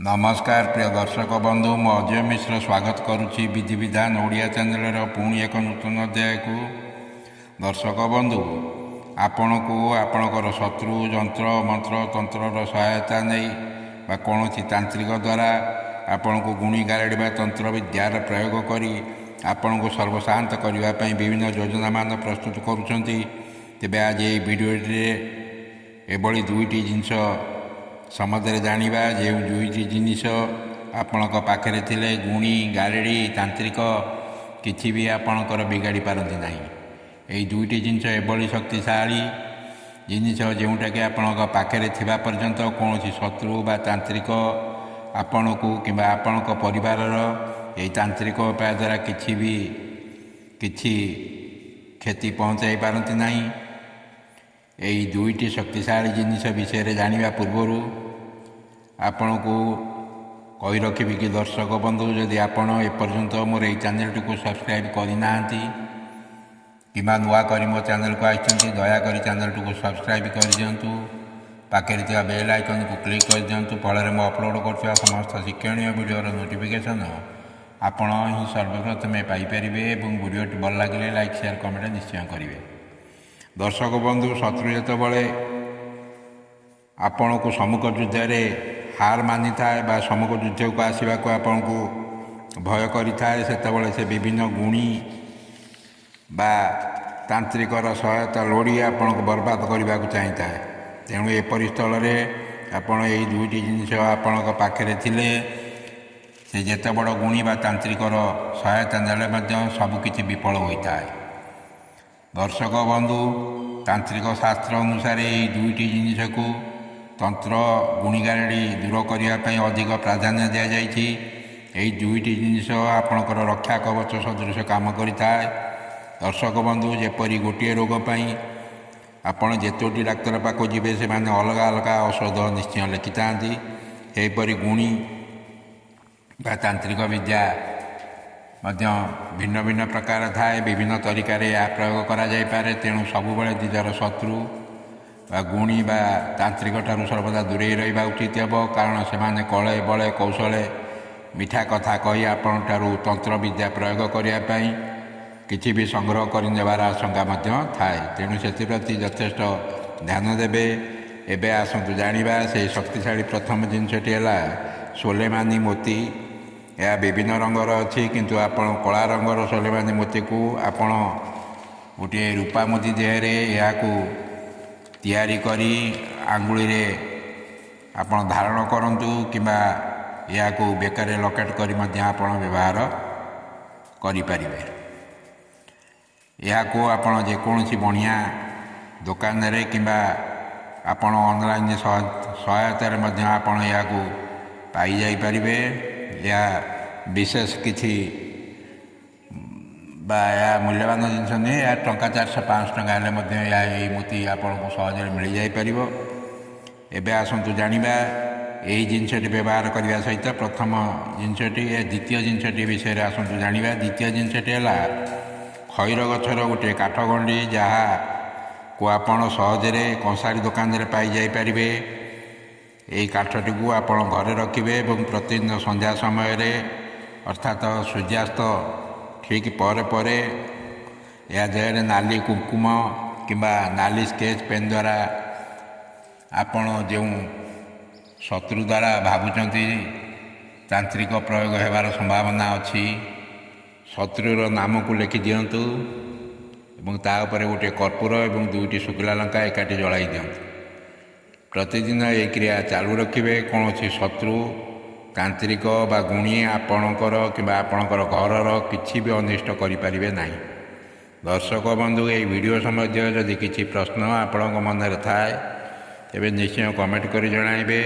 नमस्कार प्रिय दर्शक बंधु मु अजय मिश्र स्वागत करुच्ची विधि विधान ओडिया चैनल पुणी एक नूतन अध्याय को। दर्शक बंधु आपण को आपणकर शत्रु जंत्र मंत्र तंत्र सहायता नहीं बा कौन तांत्रिक द्वारा आपण को गुणी गारेड़ा तंत्र विद्यार प्रयोग करी आपण को सर्वशांत करने विभिन्न योजना मान प्रस्तुत करुँच। तेबे आज ये वीडियो एभली दुईटी जिनस समझे जाना जो दुईटी जिनिस आपण पाखे थिले गुणी गारेड़ी तांत्रिक किसी भी आपणकर बिगाड़ी पारती ना। यही दुईटी जिनस एभली शक्तिशाली जिनिस जोटा कि आपण पाखे थिबा पर्यंत कौन शत्रु बा तांत्रिक आपण को कि आपण परिवार यही तांत्रिक उपाय द्वारा किसी भी किसी क्षति पहुँचाई पारती ना। यही दुईटी शक्तिशाली जिनिस विषय जानिबा पूर्व आपण को कही रखी कि दर्शक बंधु जदि आपण एपर्यंत मोर यही चैनल को सब्सक्राइब करना कि नुआ कर मो चैनल को आई दयाकोरी चैनल को सब्सक्राइब कर दिंतु पाखे बेल आइकन को क्लिक कर दिंतु फल मु अपलोड कर समस्त शिक्षणीय वीडियोर नोटिफिकेशन आपण ही सर्वप्रथम पाइपर और वीडियोटी भल लगे लाइक शेयर कमेंट निश्चय करेंगे। दर्शक बंधु शत्रु जो बड़े आपण को सम्मुख युद्ध हार मानी थाए बा सम्मुख युद्ध को आसवा को आपण को भय करी थाए से विभिन्न गुणी बा तांत्रिकर सहायता लोड़ी आपण को बर्बाद करने को चाही थाए। तेणु एपरी स्थल आपण यही दुईटी जिनिस आपण पाखे थिले से जेते बड़ गुणी बा तांत्रिकर सहायता नेले सबकि विफल होता है। दर्शक बंधु तांत्रिक शास्त्र अनुसार यही दुईटी जिनिस को तंत्र गुणीगारेड़ी दूर करने अधिक प्राधान्य दि जाइए। यही दुईटी जिनिस आपणकर रक्षा कवच सदृश काम करें। दर्शक बंधु जेपरी गोटे रोग आपण जेतोटी डाक्तर पाक जी से अलग अलग औषध निश्चय लिखि था। यहीपरी गुणी बा तांत्रिक विद्या भिन्न भिन्न प्रकार थाए विभिन्न तरीक़े या प्रयोग करा जाई पारे। तेणु सबुबले निजर शत्रु बा गुणी बा तांत्रिक ठारू सर्वदा दूरे रहा उचित हे, कारण से कले बले कौशले मिठा कथा कही आपण ठारू तंत्र विद्या प्रयोग करने किसी भी संग्रह करनेबार आशंका थाए। तेणु से यथेष्ट ध्यान देवे। एबे आसतु जानिबा से शक्तिशाली प्रथम जिनसटी है सोलेमानी मोती। यह विभिन्न रंगर अच्छी किंतु आपण कला रंगर सोलेमानी मोती को आपण गोटे रूपा मोती देहरे या तैयारी करी आंगुली रे आपण धारण करंतु किंबा या बेकार लकेट करी आपण व्यवहार करि परिबे। या आपण जेकोसी बढ़िया दुकान रे किंबा आपण ऑनलाइन सहायतार आपण या पाई जाई परिबे। या विशेष किसी या मूल्यवान जिनस नहीं या टंका 400-500 टंका यही मोती आपन को सहज मिल जापर। एवं आसतु जाना यही जिनसटी व्यवहार करने सहित प्रथम जिनसटी द्वितीय जिनसटी विषय आसतु जाना। द्वितीय जिनसटी है खैर गचर गोटे काठगंडी जहाँ को आपण सहजरे कंसारी दुकान रे पाई जाई परिबे। यही काठटी को आपण घरे रखिए और प्रतिदिन संध्या समय अर्थात सूर्यास्त ठीक पर या देहरे नाली कुंकुम किंबा नाली स्केच पेन द्वारा आपण जो शत्रु द्वारा भावुंट तांत्रिक प्रयोग होबार संभावना अच्छी शत्रुर नाम को लिखि दिंतु और तापर गोटे कर्पूर और दुईटी शुखला लंका एकाठी जलाई दिंतु। प्रतिदिन ये क्रिया चालू रखिए। कौन शत्रु तांत्रिक बा गुणी आपणकर कि आपणकर घरर किसी भी अनिष्ट करें ना। दर्शक बंधु ये वीडियो संबंधी जदि किसी प्रश्न आपण मन में थाए तेरे निश्चय कमेंट कर जणाइबे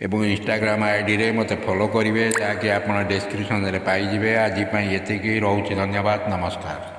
एवं इंस्टाग्राम आईडी रे मते फॉलो करेंगे जहाँकि आप डिस्क्रिप्शन में पाइबे। आज ये रोचे। धन्यवाद। नमस्कार।